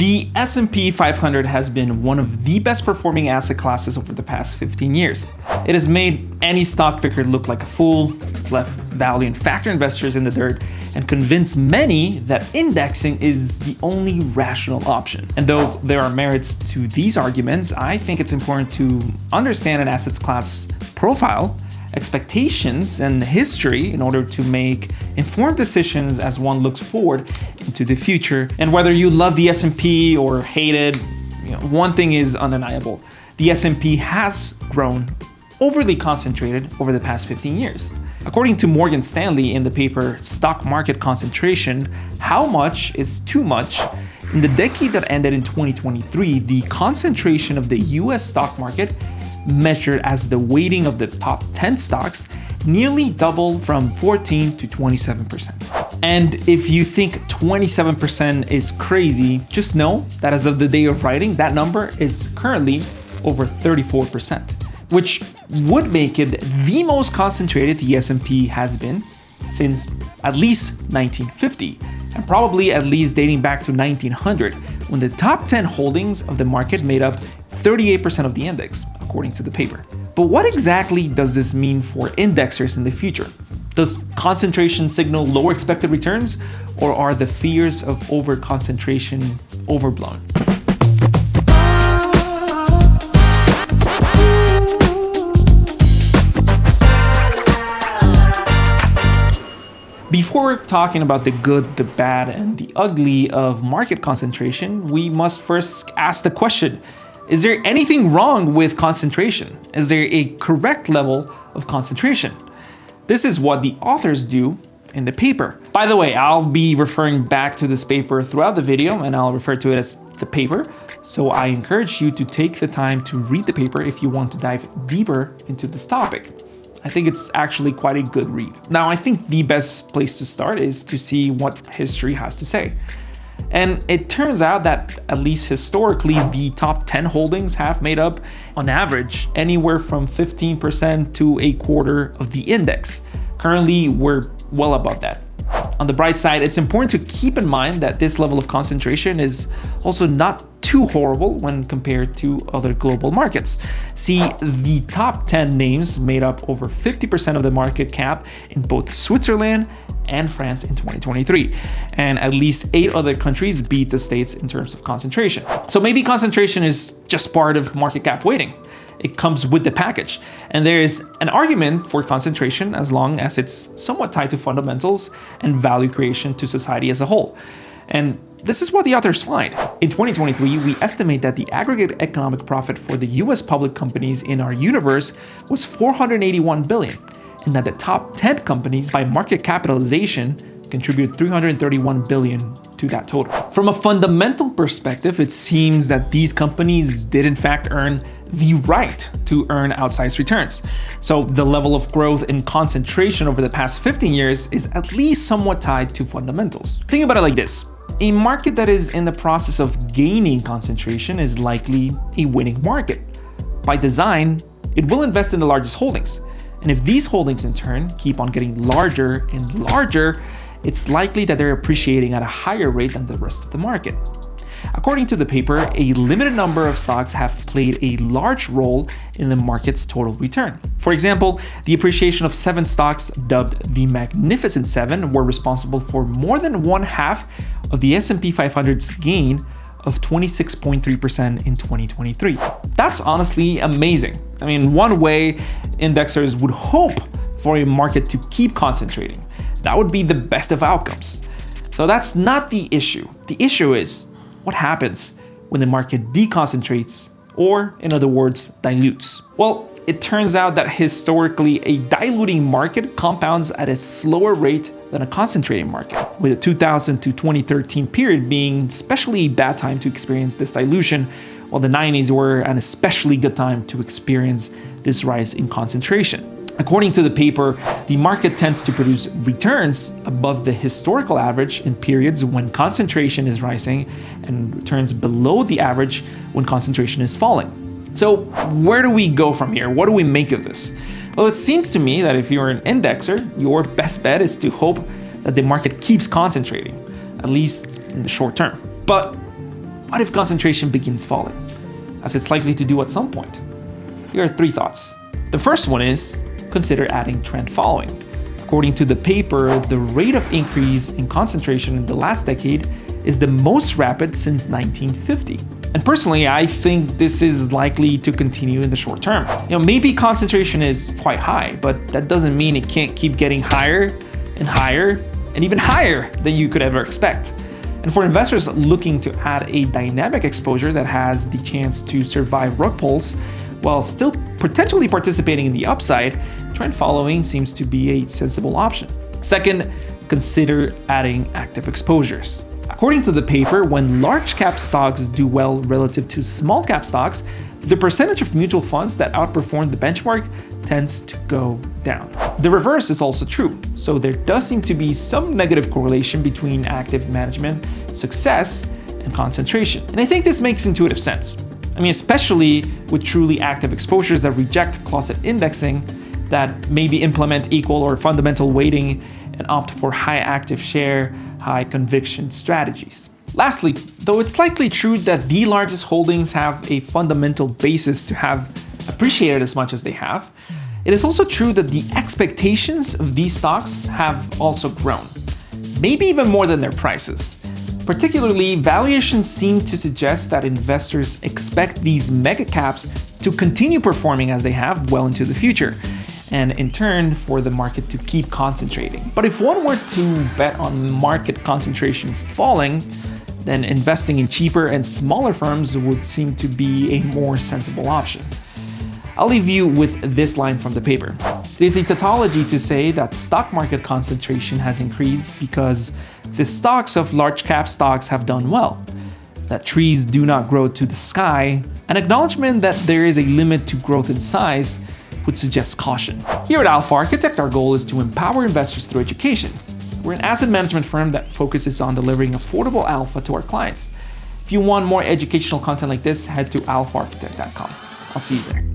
The S&P 500 has been one of the best performing asset classes over the past 15 years. It has made any stock picker look like a fool, it's left value and factor investors in the dirt, and convinced many that indexing is the only rational option. And though there are merits to these arguments, I think it's important to understand an asset class profile, expectations, and history in order to make informed decisions as one looks forward into the future. And whether you love the S&P or hate it, one thing is undeniable. The S&P has grown overly concentrated over the past 15 years. According to Morgan Stanley in the paper Stock Market Concentration, How Much is Too Much? In the decade that ended in 2023, the concentration of the US stock market, measured as the weighting of the top 10 stocks, nearly doubled from 14 to 27%. And if you think 27% is crazy, just know that as of the day of writing, that number is currently over 34%. Which would make it the most concentrated the S&P has been since at least 1950, and probably at least dating back to 1900, when the top 10 holdings of the market made up 38% of the index, according to the paper. But what exactly does this mean for indexers in the future? Does concentration signal lower expected returns, or are the fears of over-concentration overblown? Before talking about the good, the bad, and the ugly of market concentration, we must first ask the question, is there anything wrong with concentration? Is there a correct level of concentration? This is what the authors do in the paper. By the way, I'll be referring back to this paper throughout the video, and I'll refer to it as the paper. So I encourage you to take the time to read the paper if you want to dive deeper into this topic. I think it's actually quite a good read. Now, I think the best place to start is to see what history has to say. And it turns out that, at least historically, the top 10 holdings have made up, on average, anywhere from 15% to a quarter of the index. Currently, we're well above that. On the bright side, it's important to keep in mind that this level of concentration is also not too horrible when compared to other global markets. See, the top 10 names made up over 50% of the market cap in both Switzerland and France in 2023. And at least 8 other countries beat the States in terms of concentration. So maybe concentration is just part of market cap weighting. It comes with the package. And there is an argument for concentration as long as it's somewhat tied to fundamentals and value creation to society as a whole. And this is what the authors find. In 2023, we estimate that the aggregate economic profit for the US public companies in our universe was $481 billion, and that the top 10 companies by market capitalization contribute $331 billion to that total. From a fundamental perspective, it seems that these companies did in fact earn the right to earn outsized returns. So the level of growth and concentration over the past 15 years is at least somewhat tied to fundamentals. Think about it like this. A market that is in the process of gaining concentration is likely a winning market. By design, it will invest in the largest holdings. And if these holdings in turn keep on getting larger and larger, it's likely that they're appreciating at a higher rate than the rest of the market. According to the paper, a limited number of stocks have played a large role in the market's total return. For example, the appreciation of 7 stocks dubbed the Magnificent Seven were responsible for more than one half of the S&P 500's gain of 26.3% in 2023. That's honestly amazing. I mean, one way indexers would hope for a market to keep concentrating. That would be the best of outcomes. So that's not the issue. The issue is what happens when the market deconcentrates, or in other words, dilutes. Well, it turns out that historically a diluting market compounds at a slower rate than a concentrating market, with the 2000 to 2013 period being especially a bad time to experience this dilution, while the 90s were an especially good time to experience this rise in concentration. According to the paper, the market tends to produce returns above the historical average in periods when concentration is rising and returns below the average when concentration is falling. So where do we go from here? What do we make of this? Well, it seems to me that if you're an indexer, your best bet is to hope that the market keeps concentrating, at least in the short term. But what if concentration begins falling, as it's likely to do at some point? Here are 3 thoughts. The first one is, consider adding trend following. According to the paper, the rate of increase in concentration in the last decade is the most rapid since 1950. And personally, I think this is likely to continue in the short term. Maybe concentration is quite high, but that doesn't mean it can't keep getting higher and higher and even higher than you could ever expect. And for investors looking to add a dynamic exposure that has the chance to survive rug pulls while still potentially participating in the upside, trend following seems to be a sensible option. Second, consider adding active exposures. According to the paper, when large cap stocks do well relative to small cap stocks, the percentage of mutual funds that outperform the benchmark tends to go down. The reverse is also true, so there does seem to be some negative correlation between active management success and concentration. And I think this makes intuitive sense. Especially with truly active exposures that reject closet indexing, that maybe implement equal or fundamental weighting and opt for high active share, high conviction strategies. Lastly, though it's likely true that the largest holdings have a fundamental basis to have appreciated as much as they have, it is also true that the expectations of these stocks have also grown, maybe even more than their prices. Particularly, valuations seem to suggest that investors expect these mega caps to continue performing as they have well into the future, and in turn for the market to keep concentrating. But if one were to bet on market concentration falling, then investing in cheaper and smaller firms would seem to be a more sensible option. I'll leave you with this line from the paper. It is a tautology to say that stock market concentration has increased because the stocks of large cap stocks have done well, that trees do not grow to the sky, an acknowledgement that there is a limit to growth in size would suggest caution. Here at Alpha Architect, our goal is to empower investors through education. We're an asset management firm that focuses on delivering affordable alpha to our clients. If you want more educational content like this, head to alphaarchitect.com. I'll see you there.